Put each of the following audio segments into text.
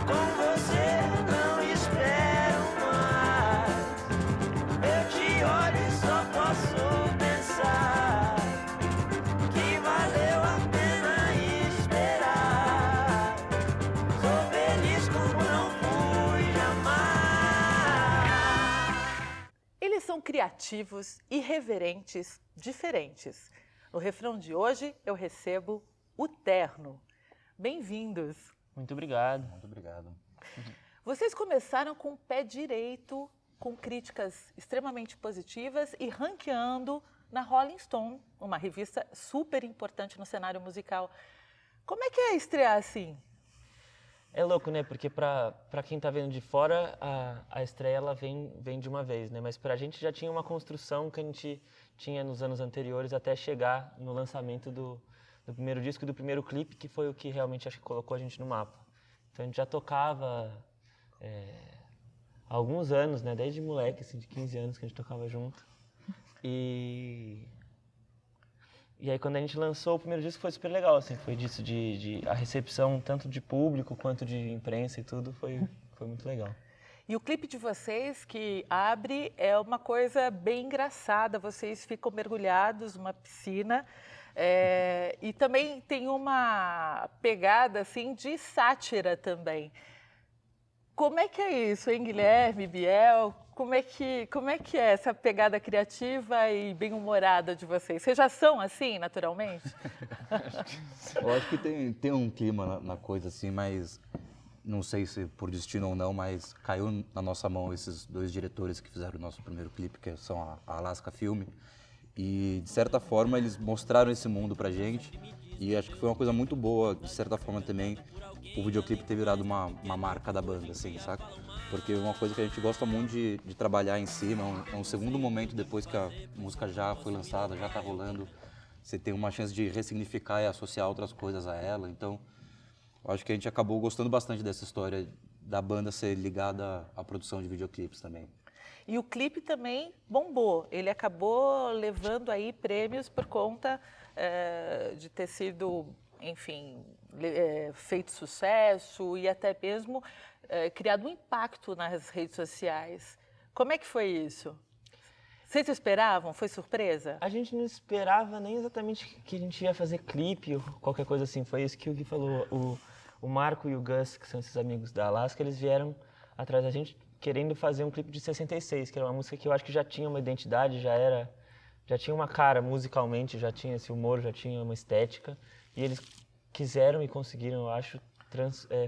Com você não espero mais. Eu te olho e só posso pensar que valeu a pena esperar. Sou feliz como não fui jamais. Eles são criativos, irreverentes, diferentes. No refrão de hoje, eu recebo o Terno. Bem-vindos! Muito obrigado. Muito obrigado. Vocês começaram com o pé direito, com críticas extremamente positivas e ranqueando na Rolling Stone, uma revista super importante no cenário musical. Como é que é estrear assim? É louco, né? Porque pra quem tá vendo de fora, a estreia ela vem de uma vez, né? Mas pra gente já tinha uma construção que a gente tinha nos anos anteriores até chegar no lançamento do primeiro disco e do primeiro clipe, que foi o que realmente acho que colocou a gente no mapa. Então a gente já tocava há alguns anos, né? Desde moleque, assim, de 15 anos que a gente tocava junto. E aí quando a gente lançou o primeiro disco foi super legal, assim, foi disso de a recepção tanto de público quanto de imprensa e tudo foi muito legal. E o clipe de vocês que abre é uma coisa bem engraçada. Vocês ficam mergulhados numa piscina e também tem uma pegada assim de sátira também. Como é que é isso, hein, Guilherme, Biel? Como é que é essa pegada criativa e bem-humorada de vocês? Vocês já são assim, naturalmente? Eu acho que tem um clima na coisa, assim, mas não sei se por destino ou não, mas caiu na nossa mão esses dois diretores que fizeram o nosso primeiro clipe, que são a Alaska Filme. E, de certa forma, eles mostraram esse mundo pra gente. E acho que foi uma coisa muito boa, de certa forma, também, o videoclipe ter virado uma marca da banda, assim, saca? Porque é uma coisa que a gente gosta muito de trabalhar em cima, é um segundo momento depois que a música já foi lançada, já tá rolando, você tem uma chance de ressignificar e associar outras coisas a ela, então eu acho que a gente acabou gostando bastante dessa história da banda ser ligada à produção de videoclipes também. E o clipe também bombou, ele acabou levando aí prêmios por conta de ter sido, enfim, feito sucesso e até mesmo criado um impacto nas redes sociais. Como é que foi isso? Vocês esperavam? Foi surpresa? A gente não esperava nem exatamente que a gente ia fazer clipe ou qualquer coisa assim, foi isso que o Gui falou. O Marco e o Gus, que são esses amigos da Alaska, eles vieram atrás da gente querendo fazer um clipe de 66, que era uma música que eu acho que já tinha uma identidade, já tinha uma cara musicalmente, já tinha esse humor, já tinha uma estética, e eles quiseram e conseguiram, eu acho,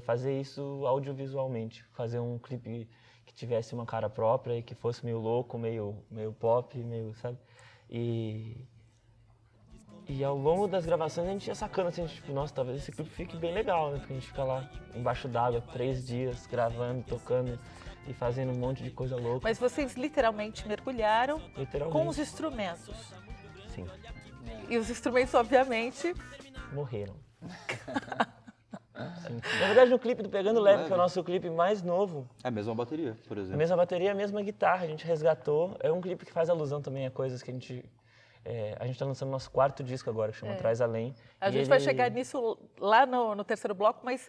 fazer isso audiovisualmente, fazer um clipe que tivesse uma cara própria e que fosse meio louco, meio pop, meio, sabe? E ao longo das gravações a gente ia sacando assim, tipo, nossa, talvez esse clipe fique bem legal, né? Porque a gente fica lá embaixo d'água 3 dias gravando, tocando e fazendo um monte de coisa louca. Mas vocês literalmente mergulharam com os instrumentos. Sim. E os instrumentos, obviamente, morreram. Sim. Na verdade, no clipe do Pegando Leve, que é o nosso clipe mais novo... É a mesma bateria, por exemplo. A mesma bateria, a mesma guitarra, a gente resgatou. É um clipe que faz alusão também a coisas que a gente está lançando nosso 4º disco agora, que chama Traz Além. A gente vai chegar nisso lá no terceiro bloco, mas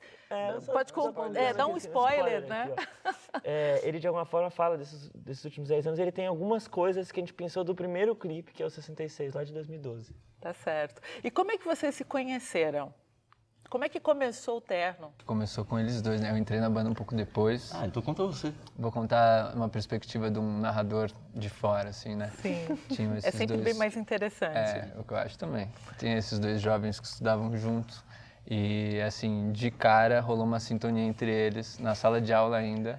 pode dar um spoiler, né? Aqui, ele, de alguma forma, fala desses últimos 10 anos. Ele tem algumas coisas que a gente pensou do primeiro clipe, que é o 66, lá de 2012. Tá certo. E como é que vocês se conheceram? Como é que começou o Terno? Começou com eles dois, né? Eu entrei na banda um pouco depois. Ah, então conta você. Vou contar uma perspectiva de um narrador de fora, assim, né? Sim, Tinham esses é sempre bem mais interessante. É, o que eu acho também. Tinha esses dois jovens que estudavam juntos e, assim, de cara rolou uma sintonia entre eles, na sala de aula ainda.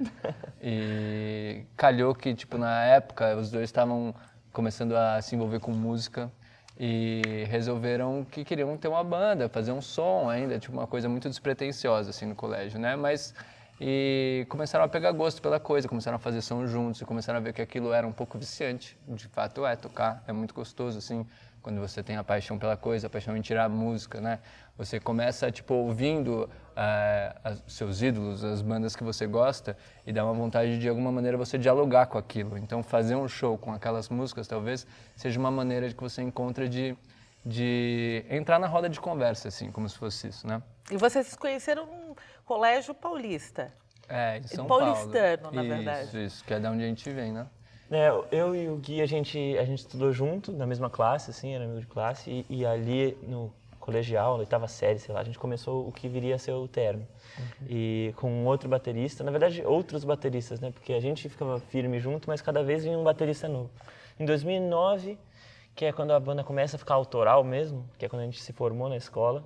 E calhou que, tipo, na época, os dois estavam começando a se envolver com música. E resolveram que queriam ter uma banda, fazer um som ainda, tipo uma coisa muito despretensiosa assim no colégio, né? E começaram a pegar gosto pela coisa, começaram a fazer som juntos e começaram a ver que aquilo era um pouco viciante. De fato tocar é muito gostoso assim, quando você tem a paixão pela coisa, a paixão em tirar a música, né? Você começa tipo ouvindo seus ídolos, as bandas que você gosta e dá uma vontade de alguma maneira você dialogar com aquilo. Então fazer um show com aquelas músicas talvez seja uma maneira de que você encontra de de entrar na roda de conversa, assim, como se fosse isso, né? E vocês se conheceram num colégio paulista. Em São Paulo. Paulistano, na verdade. Isso, que é de onde a gente vem, né? Eu e o Gui, a gente estudou junto, na mesma classe, assim, era amigo de classe, e ali no colegial, na oitava série, sei lá, a gente começou o que viria a ser o Terno. E com um outro baterista, na verdade, outros bateristas, né? Porque a gente ficava firme junto, mas cada vez vinha um baterista novo. Em 2009, que é quando a banda começa a ficar autoral mesmo, que é quando a gente se formou na escola,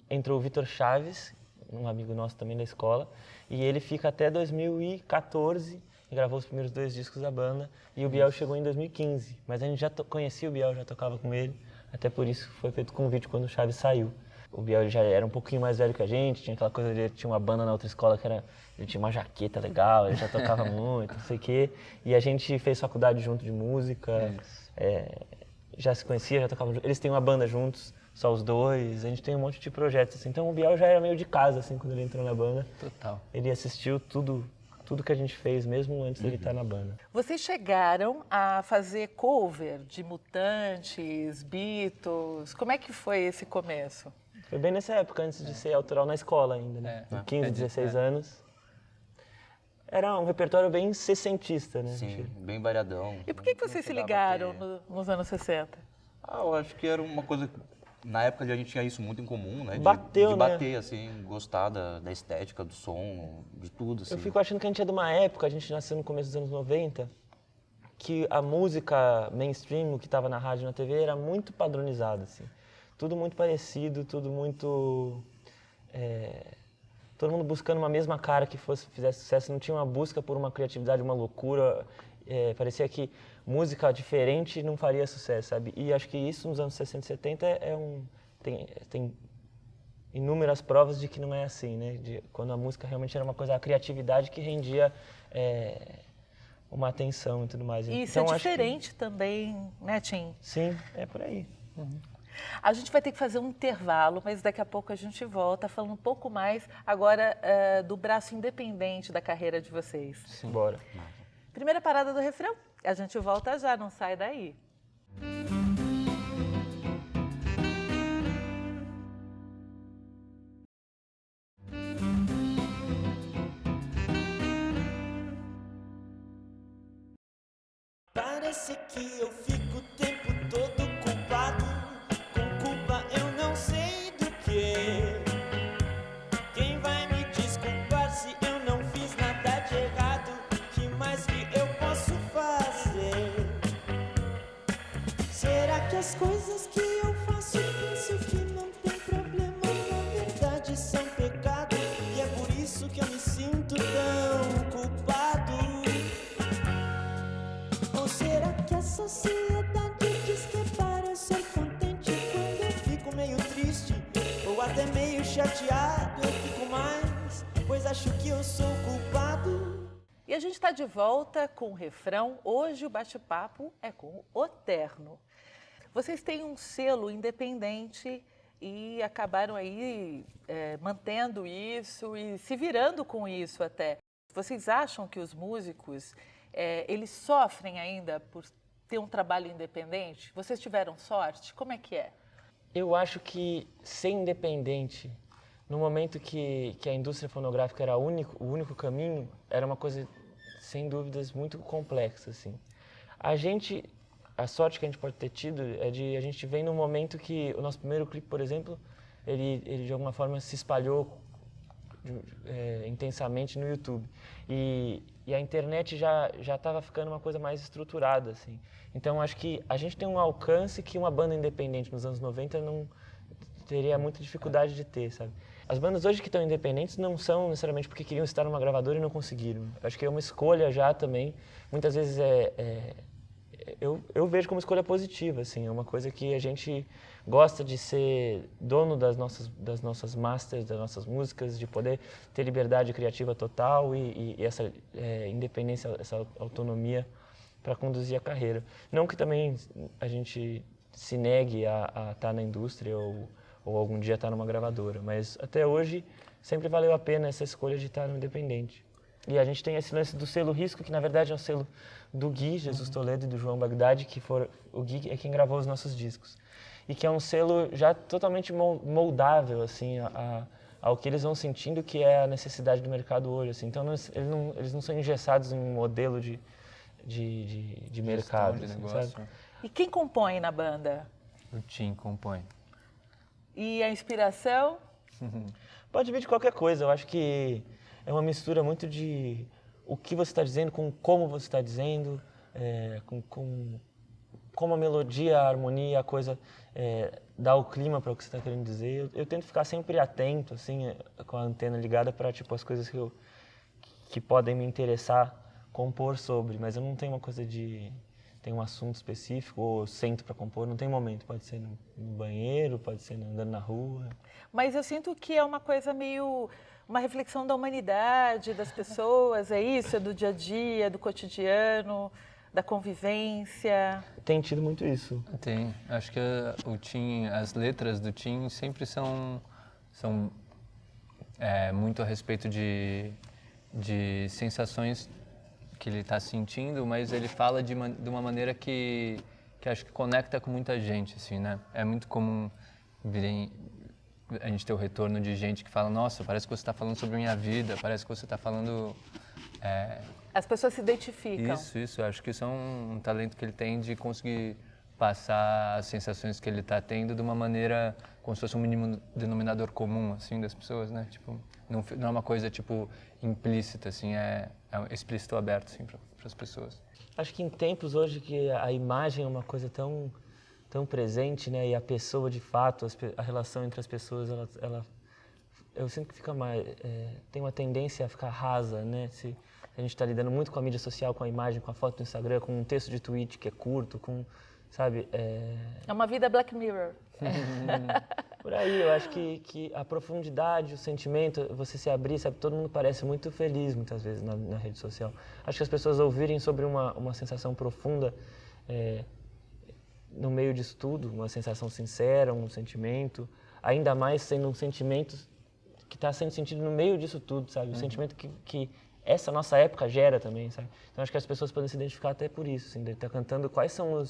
entrou o Vitor Chaves, um amigo nosso também da escola, e ele fica até 2014 e gravou os primeiros 2 discos da banda, e o Biel chegou em 2015, mas a gente já conhecia o Biel, já tocava com ele, até por isso foi feito o convite quando o Chaves saiu. O Biel já era um pouquinho mais velho que a gente, tinha aquela coisa de ele tinha uma banda na outra escola que ele tinha uma jaqueta legal, ele já tocava muito, não sei o quê, e a gente fez faculdade junto de música, já se conhecia, já tocava junto, eles têm uma banda juntos, só os dois, a gente tem um monte de projetos, assim. Então o Biel já era meio de casa, assim, quando ele entrou na banda. Total. Ele assistiu tudo que a gente fez, mesmo antes dele estar na banda. Vocês chegaram a fazer cover de Mutantes, Beatles, como é que foi esse começo? Foi bem nessa época, antes de ser autoral na escola ainda, né? Com 15, 16 anos. Era um repertório bem sessentista, né? Sim, bem variadão. E por que vocês se ligaram nos anos 60? Eu acho que era uma coisa... Na época a gente tinha isso muito em comum, né? Bateu, de né? bater, assim, gostar da estética, do som, de tudo, assim. Eu fico achando que a gente é de uma época, a gente nasceu no começo dos anos 90, que a música mainstream, o que estava na rádio e na TV, era muito padronizada, assim. Tudo muito parecido, tudo muito... todo mundo buscando uma mesma cara que fizesse sucesso, não tinha uma busca por uma criatividade, uma loucura. Parecia que música diferente não faria sucesso, sabe? E acho que isso nos anos 60 e 70 tem inúmeras provas de que não é assim, né? Quando a música realmente era uma coisa, a criatividade que rendia uma atenção e tudo mais. E isso então, é diferente também, né, Tim? Sim, é por aí. A gente vai ter que fazer um intervalo, mas daqui a pouco a gente volta falando um pouco mais agora do braço independente da carreira de vocês. Sim. Bora. Primeira parada do refrão, a gente volta já, não sai daí. Parece que eu fico o tempo todo culpado. Com culpa eu não sei do que. Quem vai me desculpar se eu não fiz nada de errado? Que mais que eu posso fazer? Será que as coisas que eu faço penso que não tem problema, na verdade são pecado? E é por isso que eu me sinto tão culpado. Ou será que a sociedade diz que é para eu ser contente? Quando eu fico meio triste ou até meio chateado, eu fico mais, pois acho que eu sou culpado. E a gente está de volta com o refrão. Hoje o bate-papo é com o Terno. Vocês têm um selo independente e acabaram aí mantendo isso e se virando com isso até. Vocês acham que os músicos, eles sofrem ainda por ter um trabalho independente? Vocês tiveram sorte? Como é que é? Eu acho que ser independente, no momento que a indústria fonográfica era o único caminho, era uma coisa, sem dúvidas, muito complexa, assim. A sorte que a gente pode ter tido é de a gente vem num momento que o nosso primeiro clipe, por exemplo, ele de alguma forma se espalhou intensamente no YouTube. E a internet já estava ficando uma coisa mais estruturada, assim. Então, acho que a gente tem um alcance que uma banda independente nos anos 90 não teria muita dificuldade de ter, sabe? As bandas hoje que estão independentes não são necessariamente porque queriam estar numa gravadora e não conseguiram. Acho que é uma escolha já também. Muitas vezes eu vejo como escolha positiva, assim. É uma coisa que a gente gosta de ser dono das nossas masters, das nossas músicas, de poder ter liberdade criativa total e essa independência, essa autonomia para conduzir a carreira. Não que também a gente se negue a estar na indústria ou algum dia estar numa gravadora, mas até hoje sempre valeu a pena essa escolha de estar no independente. E a gente tem esse lance do selo Risco, que na verdade é um selo do Gui, Jesus Toledo e do João Bagdadi, o Gui é quem gravou os nossos discos. E que é um selo já totalmente moldável, assim, ao que eles vão sentindo que é a necessidade do mercado hoje, assim. Então eles não são engessados em um modelo de mercado, de assim, negócio. sabe? E quem compõe na banda? O Tim compõe. E a inspiração? Pode vir de qualquer coisa, eu acho que é uma mistura muito de o que você está dizendo com como você está dizendo, com como a melodia, a harmonia, a coisa dá o clima para o que você está querendo dizer. Eu tento ficar sempre atento, assim, com a antena ligada para tipo as coisas que podem me interessar compor sobre, mas eu não tenho uma coisa de tem um assunto específico ou eu sento para compor, não tem momento, pode ser no banheiro, pode ser andando na rua. Mas eu sinto que é uma coisa meio uma reflexão da humanidade, das pessoas, é isso? É do dia a dia, do cotidiano, da convivência? Tem tido muito isso. Tem. Acho que o Tim, as letras do Tim sempre são muito a respeito de sensações que ele está sentindo, mas ele fala de uma maneira que acho que conecta com muita gente, assim, né? É muito comum a gente ter o retorno de gente que fala, nossa, parece que você está falando sobre a minha vida, parece que você está falando... As pessoas se identificam. Isso. Acho que isso é um talento que ele tem de conseguir passar as sensações que ele está tendo de uma maneira como se fosse um mínimo denominador comum, assim, das pessoas, né? Tipo, não é uma coisa, tipo, implícita, assim, é explícito aberto, assim, para as pessoas. Acho que em tempos hoje que a imagem é uma coisa tão presente, né? E a pessoa, de fato, a relação entre as pessoas, eu sinto que fica mais... tem uma tendência a ficar rasa, né? Se a gente está lidando muito com a mídia social, com a imagem, com a foto do Instagram, com um texto de tweet que é curto, sabe? É uma vida Black Mirror. Por aí, eu acho que a profundidade, o sentimento, você se abrir, sabe? Todo mundo parece muito feliz, muitas vezes, na rede social. Acho que as pessoas ouvirem sobre uma sensação profunda no meio disso tudo, uma sensação sincera, um sentimento, ainda mais sendo um sentimento que está sendo sentido no meio disso tudo, sabe? O sentimento que essa nossa época gera também, sabe? Então acho que as pessoas podem se identificar até por isso, assim, de estar cantando quais são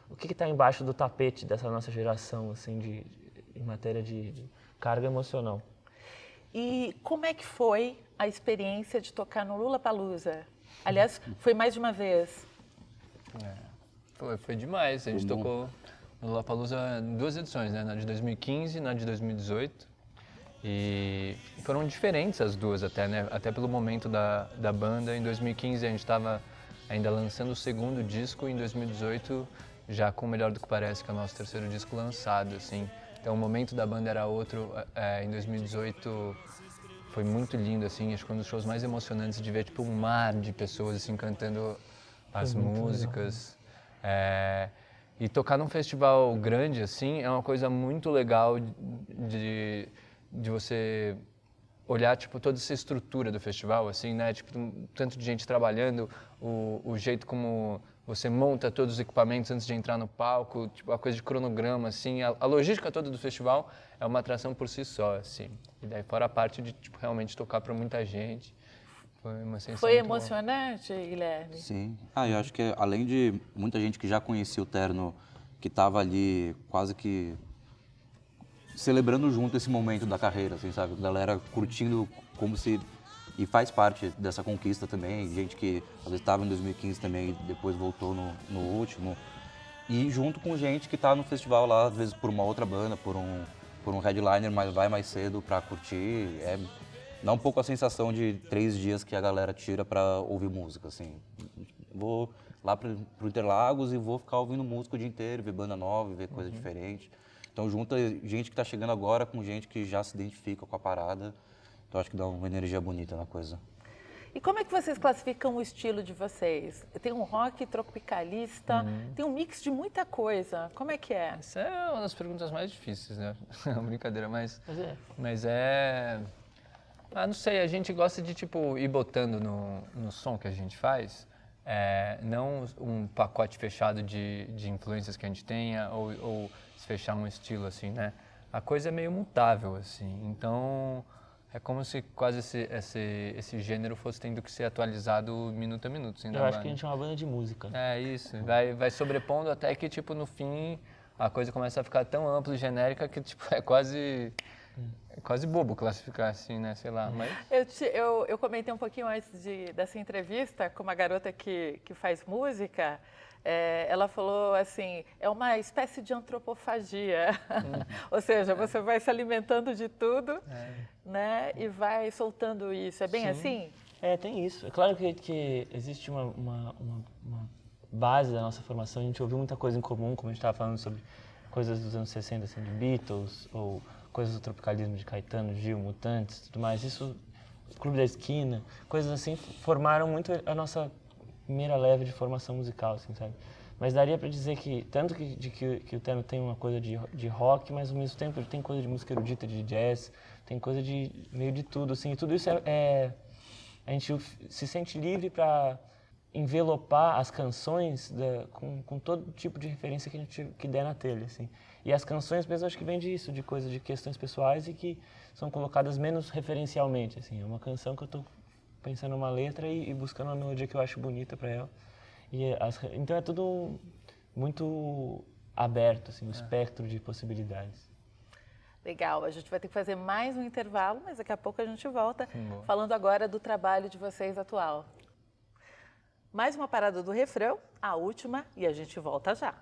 o que está embaixo do tapete dessa nossa geração, assim, em matéria de carga emocional. E como é que foi a experiência de tocar no Lollapalooza? Aliás, foi mais de uma vez. Foi demais. A gente tocou no Lollapalooza 2 edições, né? Na de 2015 e na de 2018. E foram diferentes as duas até, né? Até pelo momento da banda. Em 2015 a gente estava ainda lançando o segundo disco, e em 2018 já com o Melhor do que Parece, que é o nosso terceiro disco lançado, assim. Então o momento da banda era outro. Em 2018 foi muito lindo, assim. Acho que foi um dos shows mais emocionantes de ver, tipo, um mar de pessoas, assim, cantando as músicas. E tocar num festival grande, assim, é uma coisa muito legal de você olhar, tipo, toda essa estrutura do festival, assim, né? Tipo, tanto de gente trabalhando, o jeito como você monta todos os equipamentos antes de entrar no palco, tipo, a coisa de cronograma, assim, a logística toda do festival é uma atração por si só, assim. E daí fora a parte de, tipo, realmente tocar para muita gente. Foi uma sensação Foi muito emocionante, Guilherme? Sim. Eu acho que além de muita gente que já conhecia o Terno, que estava ali quase que celebrando junto esse momento da carreira, assim, sabe? A galera curtindo como se... E faz parte dessa conquista também, gente que às vezes estava em 2015 também e depois voltou no último. E junto com gente que está no festival lá, às vezes por uma outra banda, por um headliner, mas vai mais cedo para curtir. Dá um pouco a sensação de 3 dias que a galera tira para ouvir música, assim. Vou lá pro Interlagos e vou ficar ouvindo música o dia inteiro, ver banda nova, ver coisa diferente. Então junta gente que está chegando agora com gente que já se identifica com a parada. Então acho que dá uma energia bonita na coisa. E como é que vocês classificam o estilo de vocês? Tem um rock tropicalista, tem um mix de muita coisa. Como é que é? Essa é uma das perguntas mais difíceis, né? É uma brincadeira, mas não sei, a gente gosta de, tipo, ir botando no som que a gente faz, não um pacote fechado de influências que a gente tenha ou se fechar um estilo, assim, né? A coisa é meio mutável, assim, então É como se quase esse gênero fosse tendo que ser atualizado minuto a minuto. Assim, Eu acho que a gente é uma banda de música. É isso, vai sobrepondo até que, tipo, no fim, a coisa começa a ficar tão ampla e genérica que, tipo, é quase bobo classificar assim, né, sei lá, mas... Eu comentei um pouquinho antes dessa entrevista com uma garota que faz música. Ela falou assim, é uma espécie de antropofagia, ou seja, você vai se alimentando de tudo, né, e vai soltando isso. É bem Sim. assim? Tem isso. É claro que existe uma base da nossa formação, a gente ouviu muita coisa em comum, como a gente estava falando sobre coisas dos anos 60, assim, de Beatles, ou coisas do tropicalismo de Caetano, Gil, Mutantes, tudo mais. Isso, Clube da Esquina, coisas assim, formaram muito a nossa primeira leve de formação musical, assim, sabe? Mas daria para dizer que, tanto que o Terno tem uma coisa de rock, mas ao mesmo tempo ele tem coisa de música erudita, de jazz, tem coisa de meio de tudo, assim, e tudo isso a gente se sente livre para envelopar as canções com todo tipo de referência que a gente que der na telha, assim. E as canções mesmo acho que vem disso, de coisa de questões pessoais e que são colocadas menos referencialmente, assim. É uma canção que eu estou pensando numa letra e buscando uma melodia que eu acho bonita para ela. Então é tudo muito aberto, assim, um espectro de possibilidades. Legal, a gente vai ter que fazer mais um intervalo, mas daqui a pouco a gente volta Boa. falando agora do trabalho de vocês atual. Mais uma parada do refrão, a última, e a gente volta já.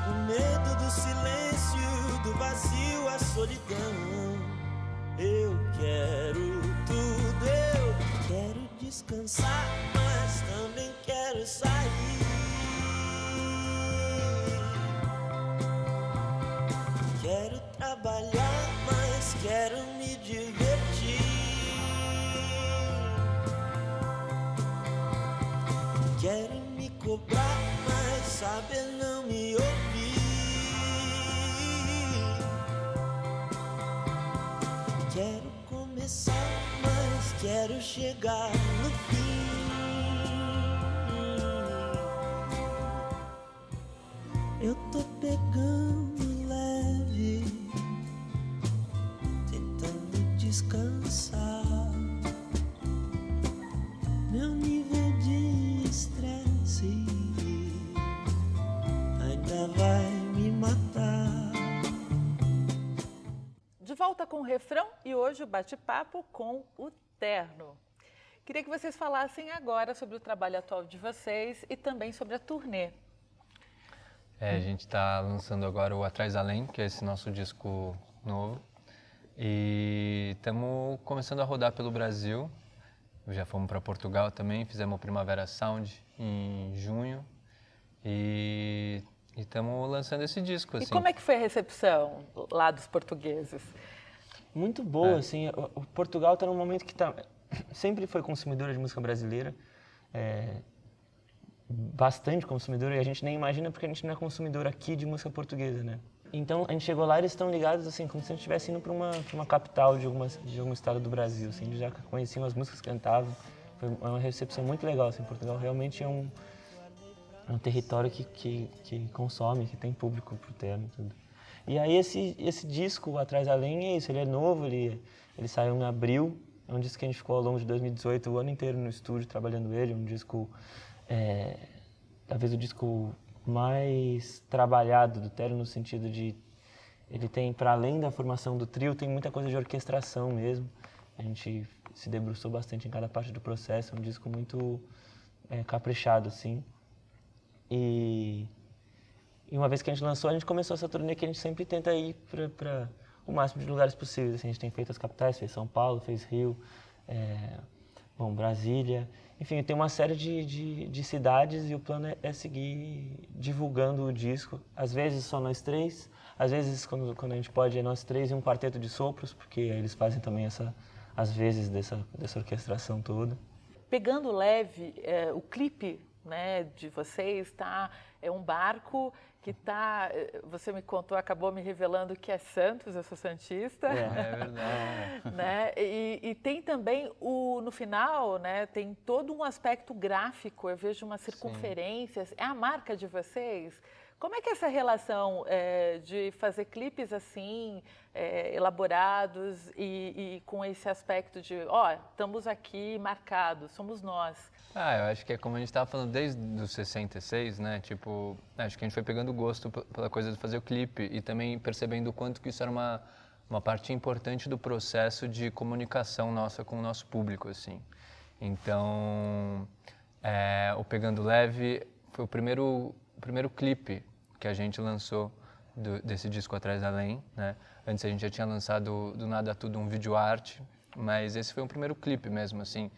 O medo do silêncio, do vazio, a solidão. Eu quero tudo, eu quero descansar, mas também quero sair. Quero trabalhar, mas quero me divertir. Quero me cobrar, mas saber não me ouvir. Quero começar, mas quero chegar no fim. Eu tô pegando leve, tentando descansar. Meu nível de estresse ainda vai me matar. De volta com o refrão e hoje o bate-papo com o Terno. Queria que vocês falassem agora sobre o trabalho atual de vocês e também sobre a turnê. A gente está lançando agora o Atrás Além, que é esse nosso disco novo. E estamos começando a rodar pelo Brasil. Já fomos para Portugal também, fizemos o Primavera Sound em junho. E estamos lançando esse disco. E Assim. como é que foi a recepção lá dos portugueses? Muito boa, assim. O Portugal está num momento que sempre foi consumidora de música brasileira. Bastante consumidora, e a gente nem imagina porque a gente não é consumidor aqui de música portuguesa, né? Então, a gente chegou lá e eles estão ligados, assim, como se a gente estivesse indo para uma capital de algum estado do Brasil, assim, eles já conheciam as músicas, cantavam. Foi uma recepção muito legal, assim. Portugal realmente é um território que consome, que tem público pro Terno e tudo. E aí, esse disco, Atrás Além, é isso, ele é novo, ele saiu em abril, é um disco que a gente ficou ao longo de 2018, o ano inteiro no estúdio, trabalhando ele, um disco... talvez o disco mais trabalhado do Terno no sentido de ele tem, para além da formação do trio, tem muita coisa de orquestração mesmo. A gente se debruçou bastante em cada parte do processo, é um disco muito caprichado, assim. E uma vez que a gente lançou, a gente começou essa turnê que a gente sempre tenta ir para o máximo de lugares possíveis. Assim, a gente tem feito as capitais, fez São Paulo, fez Rio, Brasília. Enfim, tem uma série de cidades e o plano é seguir divulgando o disco. Às vezes só nós três, às vezes quando a gente pode é nós três e um quarteto de sopros, porque eles fazem também às vezes dessa orquestração toda. Pegando leve, o clipe né, de vocês, tá? É um barco que tá, você me contou, acabou me revelando que é Santos, eu sou santista. É verdade. Né? E tem também no final, né, tem todo um aspecto gráfico, eu vejo umas circunferências, é a marca de vocês? Como é que é essa relação de fazer clipes assim, elaborados e com esse aspecto de, estamos aqui marcados, somos nós? Eu acho que é como a gente estava falando desde os 66, né? Tipo, acho que a gente foi pegando gosto pela coisa de fazer o clipe e também percebendo o quanto que isso era uma parte importante do processo de comunicação nossa com o nosso público, assim. Então, o Pegando Leve foi o primeiro clipe que a gente lançou desse disco Atrás da Além, né? Antes a gente já tinha lançado do Nada Tudo um vídeo arte, mas esse foi o primeiro clipe mesmo, assim,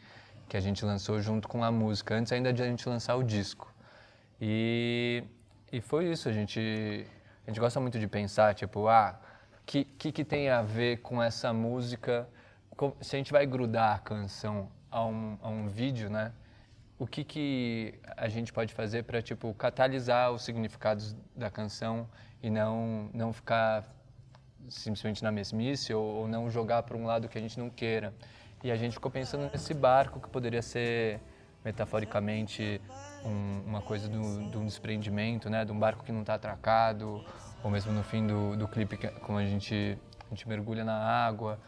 que a gente lançou junto com a música, antes ainda de a gente lançar o disco. E foi isso, a gente gosta muito de pensar, tipo, que tem a ver com essa música, se a gente vai grudar a canção a um vídeo, né? O que a gente pode fazer para, tipo, catalisar os significados da canção e não ficar simplesmente na mesmice ou não jogar para um lado que a gente não queira. E a gente ficou pensando nesse barco que poderia ser, metaforicamente, uma coisa de um desprendimento, né? De um barco que não está atracado, ou mesmo no fim do clipe, como a gente mergulha na água.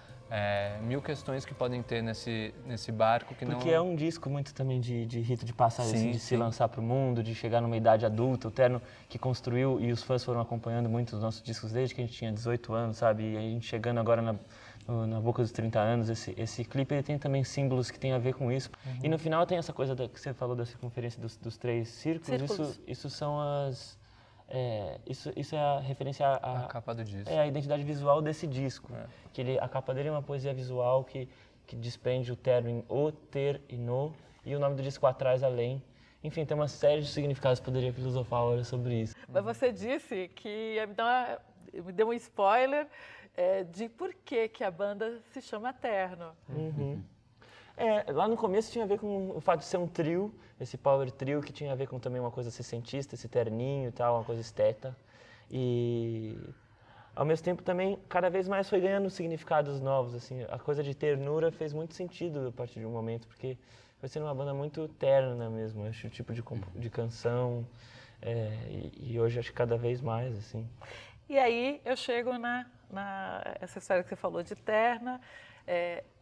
Mil questões que podem ter nesse barco que não... Porque é um disco muito também de rito de passagem, assim, de se sim. lançar para o mundo, de chegar numa idade adulta. O Terno que construiu, e os fãs foram acompanhando muito os nossos discos desde que a gente tinha 18 anos, sabe? E a gente chegando agora na boca dos 30 anos, esse clipe ele tem também símbolos que tem a ver com isso. E no final tem essa coisa que você falou da circunferência dos 3 círculos. Isso são as... isso é a referência A capa do disco. a identidade visual desse disco. Que a capa dele é uma poesia visual que desprende o terno em o, ter e no, e o nome do disco Atrás, Além. Enfim, tem uma série de significados, poderia filosofar agora sobre isso. Mas você disse que me deu um spoiler de por que a banda se chama Terno. Lá no começo tinha a ver com o fato de ser um trio, esse power trio, que tinha a ver com também uma coisa sessentista, esse terninho e tal, uma coisa esteta. E, ao mesmo tempo, também, cada vez mais foi ganhando significados novos, assim. A coisa de ternura fez muito sentido a partir de um momento, porque foi sendo uma banda muito terna mesmo, acho, o tipo de canção, e hoje acho que cada vez mais, assim. E aí eu chego essa história que você falou de terna.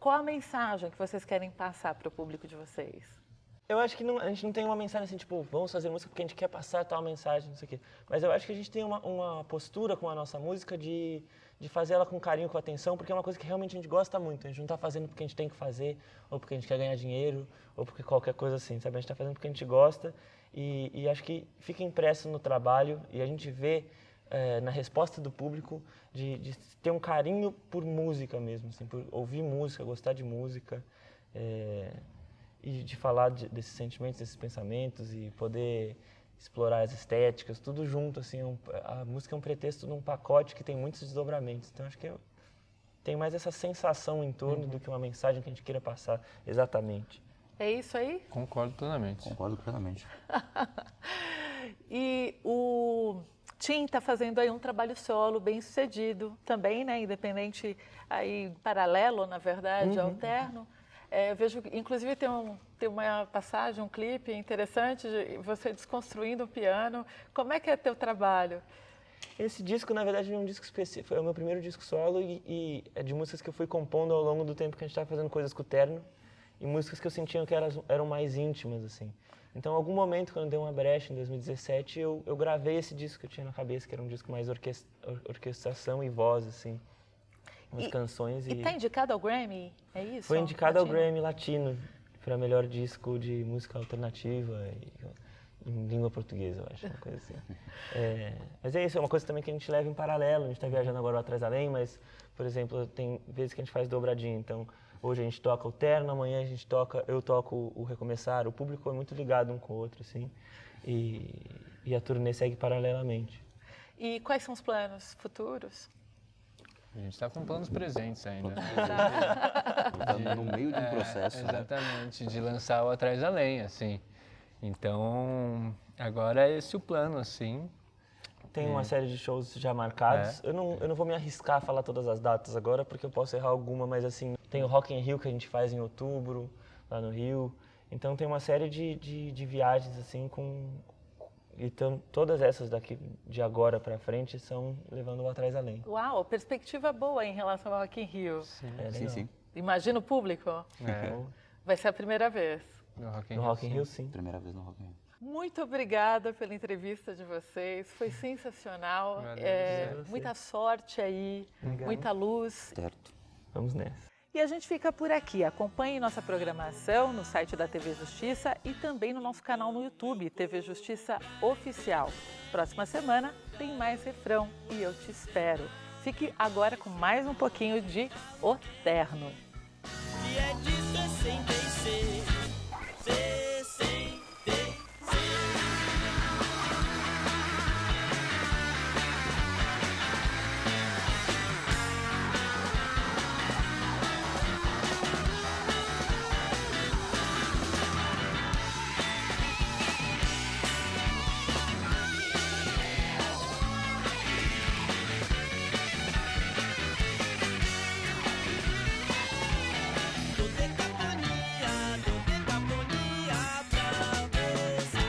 Qual a mensagem que vocês querem passar para o público de vocês? Eu acho que a gente não tem uma mensagem assim, tipo, vamos fazer música porque a gente quer passar tal mensagem, não sei o quê. Mas eu acho que a gente tem uma postura com a nossa música de fazer ela com carinho, com atenção, porque é uma coisa que realmente a gente gosta muito. A gente não está fazendo porque a gente tem que fazer, ou porque a gente quer ganhar dinheiro, ou porque qualquer coisa assim, sabe? A gente está fazendo porque a gente gosta e acho que fica impresso no trabalho e a gente vê na resposta do público de ter um carinho por música mesmo, assim, por ouvir música, gostar de música. E de falar desses sentimentos, desses pensamentos e poder explorar as estéticas, tudo junto, assim, a música é um pretexto de um pacote que tem muitos desdobramentos, então acho que tem mais essa sensação em torno do que uma mensagem que a gente queira passar exatamente. É isso aí? Concordo plenamente. Concordo plenamente. E o Tim está fazendo aí um trabalho solo bem sucedido também, né, independente, aí paralelo, na verdade, ao Terno. Vejo, inclusive, tem uma passagem, um clipe interessante de você desconstruindo o piano. Como é que é teu trabalho? Esse disco, na verdade, é um disco específico. Foi o meu primeiro disco solo e é de músicas que eu fui compondo ao longo do tempo que a gente estava fazendo coisas com o Terno e músicas que eu sentia que eram mais íntimas, assim. Então, em algum momento, quando deu uma brecha, em 2017, eu gravei esse disco que eu tinha na cabeça, que era um disco mais orquestração e voz, assim. Umas canções e está indicado ao Grammy, é isso? Foi indicado Latino? ao Grammy Latino para melhor disco de música alternativa em língua portuguesa, eu acho, uma coisa assim. Mas é isso, é uma coisa também que a gente leva em paralelo. A gente está viajando agora Atrás Além, mas, por exemplo, tem vezes que a gente faz dobradinha. Então, hoje a gente toca o Terno, amanhã eu toco o Recomeçar. O público é muito ligado um com o outro, assim, e a turnê segue paralelamente. E quais são os planos futuros? A gente está com planos presentes ainda. Tá no meio de um processo. Exatamente, de lançar o Atrás da Além, assim. Então, agora é esse o plano, assim. Tem uma série de shows já marcados. Eu não vou me arriscar a falar todas as datas agora, porque eu posso errar alguma, mas assim, tem o Rock in Rio que a gente faz em outubro, lá no Rio. Então tem uma série de viagens, assim, Então, todas essas daqui de agora para frente são levando o Atrás Além. Uau, perspectiva boa em relação ao Rock in Rio. Sim. Imagina o público. Vai ser a primeira vez. No Rock in No Rio, Rock in Rio, sim. Primeira vez no Rock in Rio. Muito obrigada pela entrevista de vocês, foi sensacional. Valeu, Muita sorte aí, muita luz. Certo. Vamos nessa. E a gente fica por aqui. Acompanhe nossa programação no site da TV Justiça e também no nosso canal no YouTube, TV Justiça Oficial. Próxima semana tem mais refrão e eu te espero. Fique agora com mais um pouquinho de O Terno. Que é disso é sem vencer. Ser sem vencer. Dodecafonia pra você.